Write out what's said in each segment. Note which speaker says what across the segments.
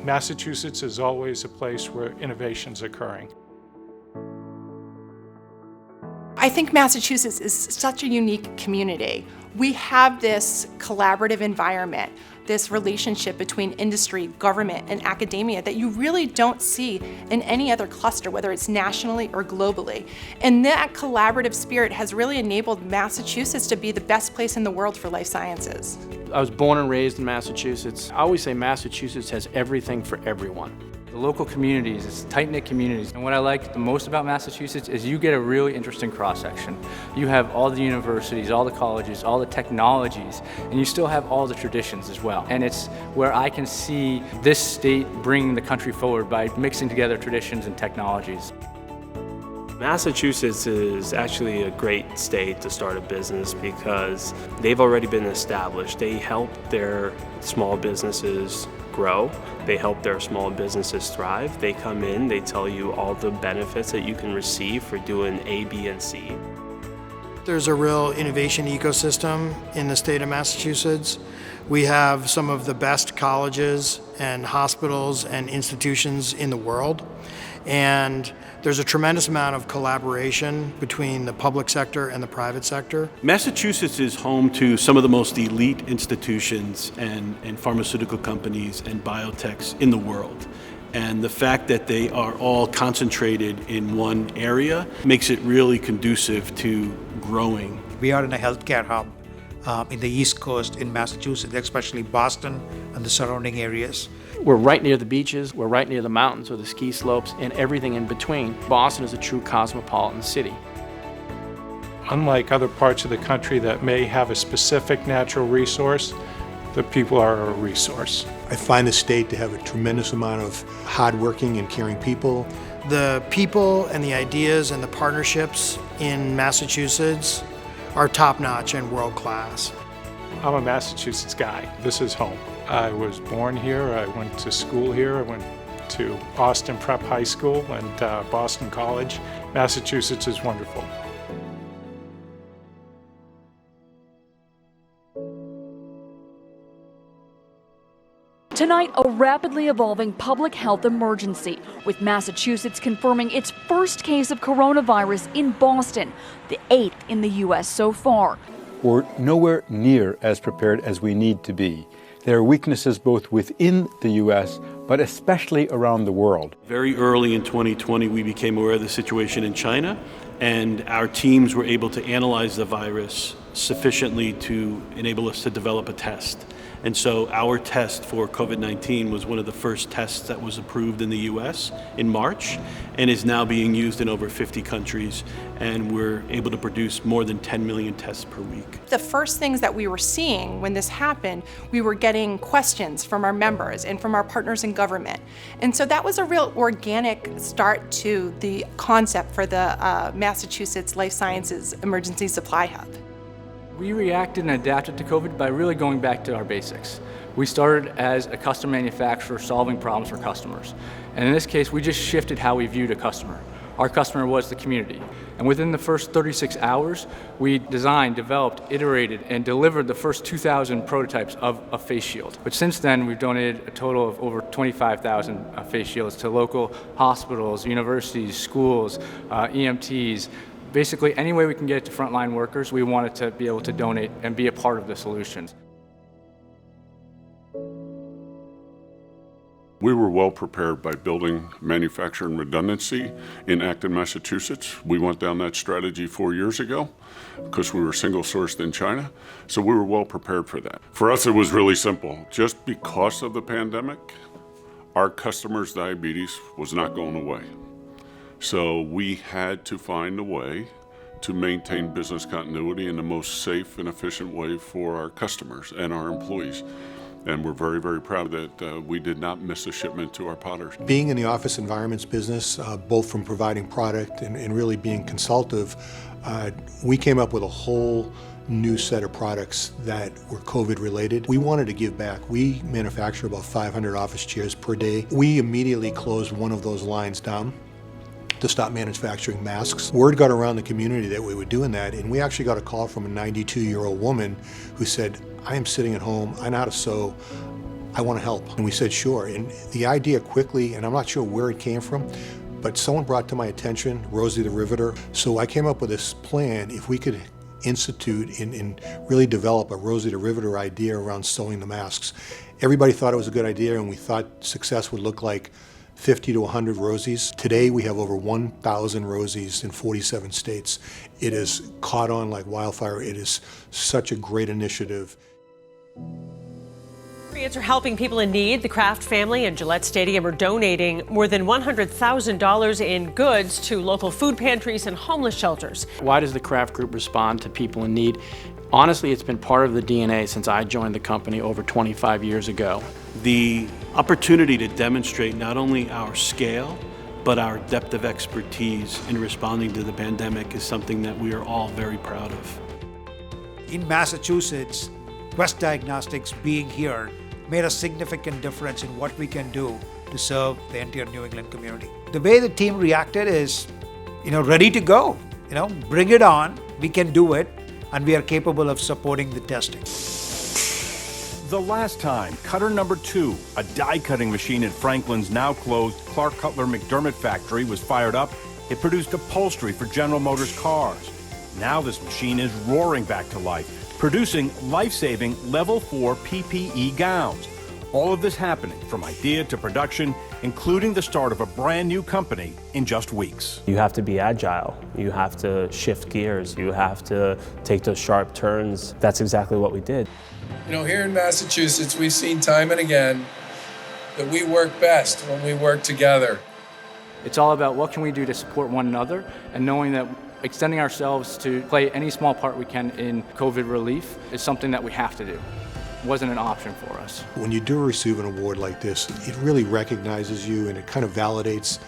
Speaker 1: Massachusetts is always a place where innovation's occurring.
Speaker 2: I think Massachusetts is such a unique community. We have this collaborative environment, this relationship between industry, government, and academia that you really don't see in any other cluster, whether it's nationally or globally. And that collaborative spirit has really enabled Massachusetts to be the best place in the world for life sciences.
Speaker 3: I was born and raised in Massachusetts. I always say Massachusetts has everything for everyone.
Speaker 4: The local communities, it's tight-knit communities. And what I like the most about Massachusetts is you get a really interesting cross-section. You have all the universities, all the colleges, all the technologies, and you still have all the traditions as well. And it's where I can see this state bringing the country forward by mixing together traditions and technologies.
Speaker 5: Massachusetts is actually a great state to start a business because they've already been established. They help their small businesses grow. They help their small businesses thrive. They come in, they tell you all the benefits that you can receive for doing A, B, and C.
Speaker 6: There's a real innovation ecosystem in the state of Massachusetts. We have some of the best colleges and hospitals and institutions in the world. And there's a tremendous amount of collaboration between the public sector and the private sector.
Speaker 7: Massachusetts is home to some of the most elite institutions and pharmaceutical companies and biotechs in the world. And the fact that they are all concentrated in one area makes it really conducive to growing.
Speaker 8: We are in a healthcare hub in the East Coast in Massachusetts, especially Boston and the surrounding areas.
Speaker 3: We're right near the beaches, we're right near the mountains or the ski slopes and everything in between. Boston is a true cosmopolitan city.
Speaker 1: Unlike other parts of the country that may have a specific natural resource, the people are a resource.
Speaker 9: I find the state to have a tremendous amount of hardworking and caring people.
Speaker 6: The people and the ideas and the partnerships in Massachusetts are top-notch and world-class.
Speaker 1: I'm a Massachusetts guy. This is home. I was born here, I went to school here, I went to Boston Prep High School and Boston College. Massachusetts is wonderful.
Speaker 10: Tonight, a rapidly evolving public health emergency, with Massachusetts confirming its first case of coronavirus in Boston, the 8th in the U.S. so far.
Speaker 11: We're nowhere near as prepared as we need to be. There are weaknesses both within the U.S., but especially around the world.
Speaker 7: Very early in 2020, we became aware of the situation in China, and our teams were able to analyze the virus sufficiently to enable us to develop a test. And so our test for COVID-19 was one of the first tests that was approved in the US in March and is now being used in over 50 countries. And we're able to produce more than 10 million tests per week.
Speaker 2: The first things that we were seeing when this happened, we were getting questions from our members and from our partners in government. And so that was a real organic start to the concept for the Massachusetts Life Sciences Emergency Supply Hub.
Speaker 4: We reacted and adapted to COVID by really going back to our basics. We started as a custom manufacturer solving problems for customers. And in this case, we just shifted how we viewed a customer. Our customer was the community. And within the first 36 hours, we designed, developed, iterated, and delivered the first 2,000 prototypes of a face shield. But since then, we've donated a total of over 25,000 face shields to local hospitals, universities, schools, EMTs. Basically, any way we can get it to frontline workers, we wanted to be able to donate and be a part of the solution.
Speaker 12: We were well prepared by building manufacturing redundancy in Acton, Massachusetts. We went down that strategy 4 years ago because we were single-sourced in China, so we were well prepared for that. For us, it was really simple. Just because of the pandemic, our customers' diabetes was not going away. So we had to find a way to maintain business continuity in the most safe and efficient way for our customers and our employees. And we're very, very proud that we did not miss a shipment to our potters.
Speaker 9: Being in the office environments business, both from providing product and really being consultative, we came up with a whole new set of products that were COVID related. We wanted to give back. We manufacture about 500 office chairs per day. We immediately closed one of those lines down to stop manufacturing masks. Word got around the community that we were doing that, and we actually got a call from a 92-year-old woman who said, I am sitting at home, I know how to sew, I want to help. And we said, sure. And the idea quickly, and I'm not sure where it came from, but someone brought to my attention Rosie the Riveter. So I came up with this plan, if we could institute and really develop a Rosie the Riveter idea around sewing the masks. Everybody thought it was a good idea, and we thought success would look like 50 to 100 Rosies. Today we have over 1,000 Rosies in 47 states. It has caught on like wildfire. It is such a great initiative.
Speaker 13: Recipients are helping people in need. The Kraft family and Gillette Stadium are donating more than $100,000 in goods to local food pantries and homeless shelters.
Speaker 3: Why does the Kraft Group respond to people in need? Honestly, it's been part of the DNA since I joined the company over 25 years ago.
Speaker 7: The opportunity to demonstrate not only our scale, but our depth of expertise in responding to the pandemic is something that we are all very proud of.
Speaker 8: In Massachusetts, Quest Diagnostics being here made a significant difference in what we can do to serve the entire New England community. The way the team reacted is, ready to go. Bring it on, we can do it, and we are capable of supporting the testing.
Speaker 14: The last time, cutter number 2, a die-cutting machine at Franklin's now-closed Clark Cutler McDermott factory, was fired up, it produced upholstery for General Motors cars. Now this machine is roaring back to life, producing life-saving Level 4 PPE gowns. All of this happening from idea to production, including the start of a brand new company in just weeks.
Speaker 5: You have to be agile. You have to shift gears. You have to take those sharp turns. That's exactly what we did.
Speaker 15: Here in Massachusetts, we've seen time and again that we work best when we work together.
Speaker 4: It's all about what can we do to support one another, and knowing that extending ourselves to play any small part we can in COVID relief is something that we have to do. It wasn't an option for us.
Speaker 9: When you do receive an award like this, it really recognizes you, and it kind of validates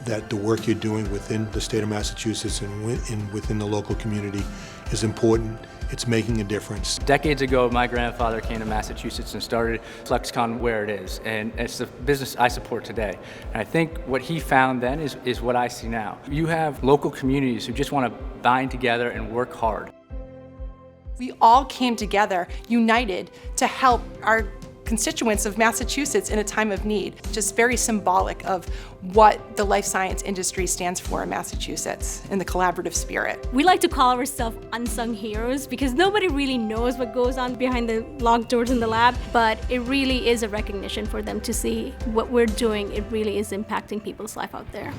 Speaker 9: that the work you're doing within the state of Massachusetts and within the local community is important. It's making a difference.
Speaker 4: Decades ago, my grandfather came to Massachusetts and started FLEXcon where it is, and it's the business I support today. And I think what he found then is what I see now. You have local communities who just want to bind together and work hard.
Speaker 2: We all came together, united, to help our constituents of Massachusetts in a time of need. Just very symbolic of what the life science industry stands for in Massachusetts in the collaborative spirit.
Speaker 16: We like to call ourselves unsung heroes because nobody really knows what goes on behind the locked doors in the lab, but it really is a recognition for them to see what we're doing. It really is impacting people's life out there.